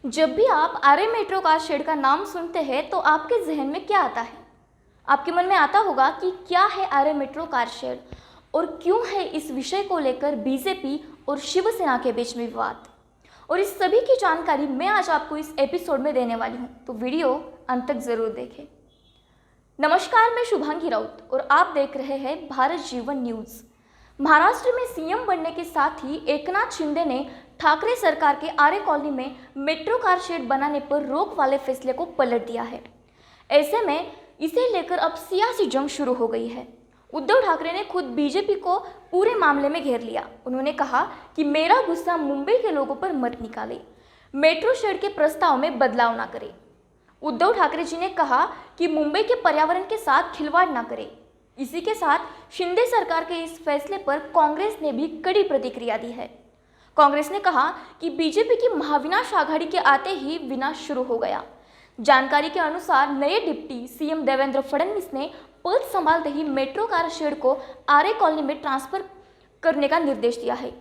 जब भी आप आरए मेट्रो कार शेड का नाम सुनते हैं तो आपके जहन में क्या आता है? आपके मन में आता होगा कि क्या है आरए मेट्रो कार शेड और क्यों है इस विषय को लेकर बीजेपी और शिवसेना के बीच में विवाद। और इस सभी की जानकारी मैं आज आपको इस एपिसोड में देने वाली हूं, तो वीडियो अंत तक जरूर देखें। नमस्कार, मैं शुभांगी राउत और आप देख रहे हैं भारत जीवन न्यूज। महाराष्ट्र में सीएम बनने के साथ ही एकनाथ शिंदे ने ठाकरे सरकार के आरए कॉलोनी में मेट्रो कार शेड बनाने पर रोक वाले फैसले को पलट दिया है। ऐसे में इसे लेकर अब सियासी जंग शुरू हो गई है। उद्धव ठाकरे ने खुद बीजेपी को पूरे मामले में घेर लिया। उन्होंने कहा कि मेरा गुस्सा मुंबई के लोगों पर मत निकाले, मेट्रो शेड के प्रस्ताव में बदलाव ना करें। उद्धव ठाकरे जी ने कहा कि मुंबई के पर्यावरण के साथ खिलवाड़ ना करें। इसी के साथ शिंदे सरकार के इस फैसले पर कांग्रेस ने भी कड़ी प्रतिक्रिया दी है। कांग्रेस ने कहा कि बीजेपी की महाविनाश आघाड़ी के आते ही विनाश शुरू हो गया। जानकारी के अनुसार नए डिप्टी सीएम देवेंद्र फडणवीस ने पद संभालते ही मेट्रो कार शेड को आरए कॉलोनी में ट्रांसफर करने का निर्देश दिया है।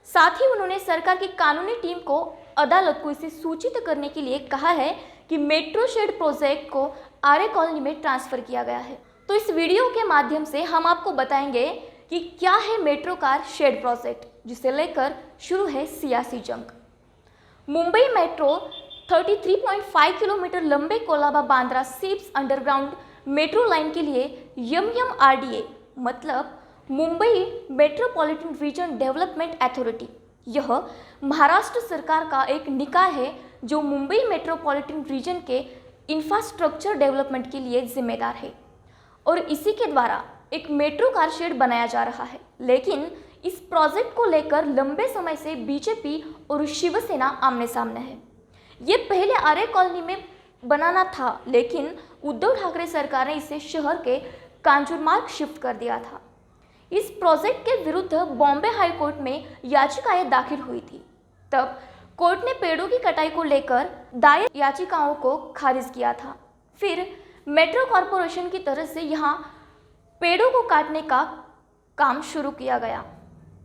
साथ ही उन्होंने सरकार की कानूनी टीम को अदालत को इसे सूचित करने के लिए कहा है कि मेट्रो शेड प्रोजेक्ट को आरए कॉलोनी में ट्रांसफर किया गया है। तो इस वीडियो के माध्यम से हम आपको बताएंगे कि क्या है मेट्रो कार शेड प्रोजेक्ट, जिसे लेकर शुरू है सियासी जंग। मुंबई मेट्रो 33.5 किलोमीटर लंबे Colaba Bandra SEEPZ underground metro line के लिए एमएमआरडीए मतलब Mumbai metropolitan region development authority, यह महाराष्ट्र सरकार का एक निकाय है जो मुंबई मेट्रोपॉलिटन रीजन के इंफ्रास्ट्रक्चर डेवलपमेंट के लिए जिम्मेदार है और इसी के द्वारा एक मेट्रो कार शेड बनाया जा रहा है। लेकिन इस प्रोजेक्ट को लेकर लंबे समय से बीजेपी और शिवसेना आमने सामने है। ये पहले आरए कॉलोनी में बनाना था, लेकिन उद्धव ठाकरे सरकार ने इसे शहर के कांजूरमार्ग शिफ्ट कर दिया था। इस प्रोजेक्ट के विरुद्ध बॉम्बे हाई कोर्ट में याचिकाएं दाखिल हुई थी। तब कोर्ट ने पेड़ों की कटाई को लेकर दायर याचिकाओं को खारिज किया था। फिर मेट्रो कॉरपोरेशन की तरफ से यहाँ पेड़ों को काटने का काम शुरू किया गया।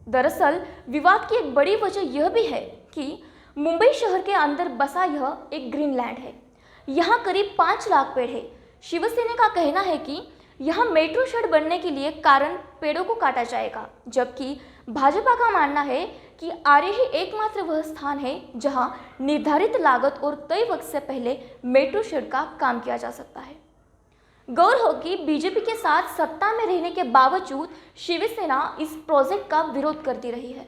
दरअसल विवाद की एक बड़ी वजह यह भी है कि मुंबई शहर के अंदर बसा यह एक ग्रीनलैंड है। यहाँ करीब 5 लाख पेड़ है। शिवसेना का कहना है कि यहाँ मेट्रो शेड बनने के लिए कारण पेड़ों को काटा जाएगा, जबकि भाजपा का मानना है कि आरए ही एकमात्र वह स्थान है जहाँ निर्धारित लागत और तय वक्त से पहले मेट्रो शेड का काम किया जा सकता है। गौर हो कि बीजेपी के साथ सत्ता में रहने के बावजूद शिवसेना इस प्रोजेक्ट का विरोध करती रही है।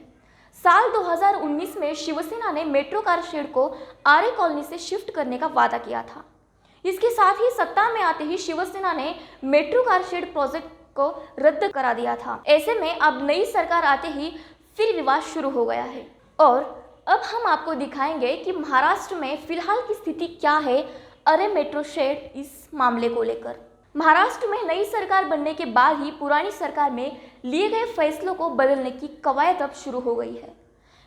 साल 2019 में शिवसेना ने मेट्रो कार शेड को आरए कॉलोनी से शिफ्ट करने का वादा किया था। इसके साथ ही सत्ता में आते ही शिवसेना ने मेट्रो कार शेड प्रोजेक्ट को रद्द करा दिया था। ऐसे में अब नई सरकार आते ही फिर विवाद शुरू हो गया है और अब हम आपको दिखाएंगे कि महाराष्ट्र में फिलहाल की स्थिति क्या है आरए मेट्रो शेड इस मामले को लेकर। महाराष्ट्र में नई सरकार बनने के बाद ही पुरानी सरकार में लिए गए फैसलों को बदलने की कवायद अब शुरू हो गई है।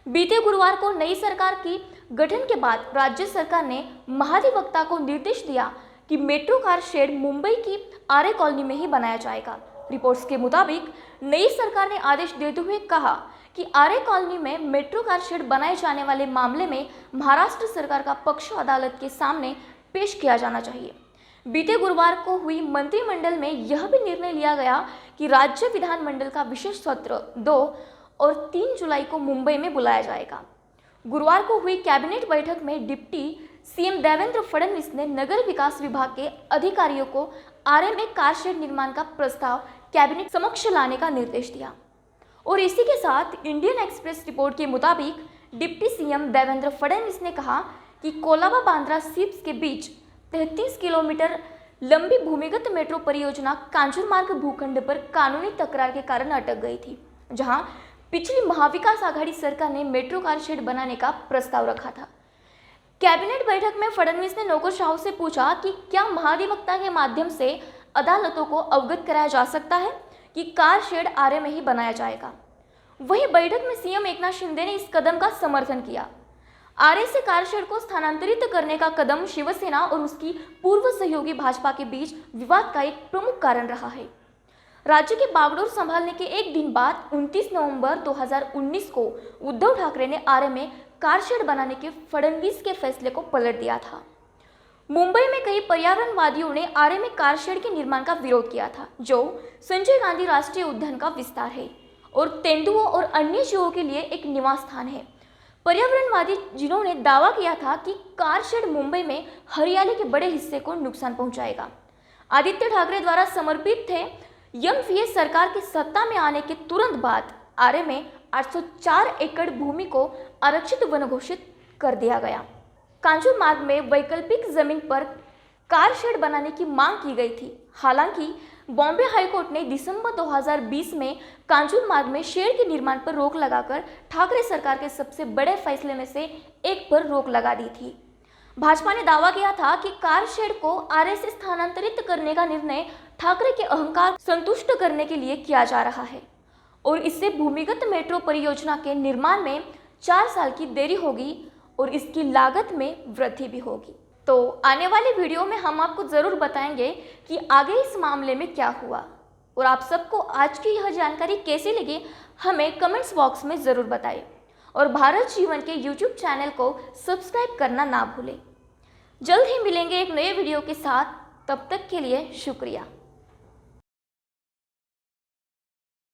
बीते गुरुवार को नई सरकार की गठन के बाद राज्य सरकार ने महाधिवक्ता को निर्देश दिया कि मेट्रो कार शेड मुंबई की आरए कॉलोनी में ही बनाया जाएगा। रिपोर्ट्स के मुताबिक नई सरकार ने आदेश देते हुए कहा कि आरए कॉलोनी में मेट्रो कार शेड बनाए जाने वाले मामले में महाराष्ट्र सरकार का पक्ष अदालत के सामने पेश किया जाना चाहिए। बीते गुरुवार को हुई मंत्रिमंडल में यह भी निर्णय लिया गया कि राज्य विधानमंडल का विशेष सत्र 2 और 3 जुलाई को मुंबई में बुलाया जाएगा। गुरुवार को हुई कैबिनेट बैठक में डिप्टी सीएम देवेंद्र फडणवीस ने नगर विकास विभाग के अधिकारियों को आरए में कार शेड निर्माण का प्रस्ताव कैबिनेट समक्ष लाने का निर्देश दिया। और इसी के साथ इंडियन एक्सप्रेस रिपोर्ट के मुताबिक डिप्टी सीएम देवेंद्र फडणवीस ने कहा कि कोलाबा बांद्रा सिप्स के बीच 33 किलोमीटर लंबी भूमिगत मेट्रो परियोजना कांजूरमार्ग भूखंड पर कानूनी तकरार के कारण अटक गई थी, जहां पिछली महाविकास आघाड़ी सरकार ने मेट्रो कार शेड बनाने का प्रस्ताव रखा था। कैबिनेट बैठक में फडणवीस ने नौकरशाहों से पूछा कि क्या महाधिवक्ता के माध्यम से अदालतों को अवगत कराया जा सकता है कि कार शेड आरए में ही बनाया जाएगा। वहीं बैठक में सीएम एकनाथ शिंदे ने इस कदम का समर्थन किया। आरए से कार शेड को स्थानांतरित करने का कदम शिवसेना और उसकी पूर्व सहयोगी भाजपा के बीच विवाद का एक प्रमुख कारण रहा है। राज्य के बागडोर संभालने के एक दिन बाद 29 नवंबर 2019 को उद्धव ठाकरे ने आरए में कारशेड बनाने के फडणवीस के फैसले को पलट दिया था। मुंबई में कई पर्यावरणवादियों ने आरे में कारशेड के निर्माण का विरोध किया था, जो संजय गांधी राष्ट्रीय उद्यान का विस्तार है और तेंदुओं और अन्य जीवों के लिए एक निवास स्थान है। पर्यावरणवादी जिन्होंने दावा किया था कि कारशेड मुंबई में हरियाली के बड़े हिस्से को नुकसान पहुंचाएगा। आदित्य ठाकरे द्वारा समर्पित थे। एमवीए सरकार की सत्ता में आने के तुरंत बाद आरे में 804 एकड़ भूमि को आरक्षित वन घोषित कर दिया गया। कांजूर मार्ग में वैकल्पिक जमीन पर कारशेड बनाने की मांग की गई थी। हालांकि बॉम्बे हाईकोर्ट ने दिसंबर 2020 में कांजूर मार्ग में शेड के निर्माण पर रोक लगाकर ठाकरे सरकार के सबसे बड़े फैसले में से एक पर रोक लगा दी थी। भाजपा ने दावा किया था कि कारशेड को आरे से स्थानांतरित करने का निर्णय ठाकरे के अहंकार संतुष्ट करने के लिए किया जा रहा है और इससे भूमिगत मेट्रो परियोजना के निर्माण में 4 साल की देरी होगी और इसकी लागत में वृद्धि भी होगी। तो आने वाले वीडियो में हम आपको ज़रूर बताएंगे कि आगे इस मामले में क्या हुआ और आप सबको आज की यह जानकारी कैसी लगी हमें कमेंट्स बॉक्स में ज़रूर बताएं और भारत जीवन के यूट्यूब चैनल को सब्सक्राइब करना ना भूलें। जल्द ही मिलेंगे एक नए वीडियो के साथ, तब तक के लिए शुक्रिया।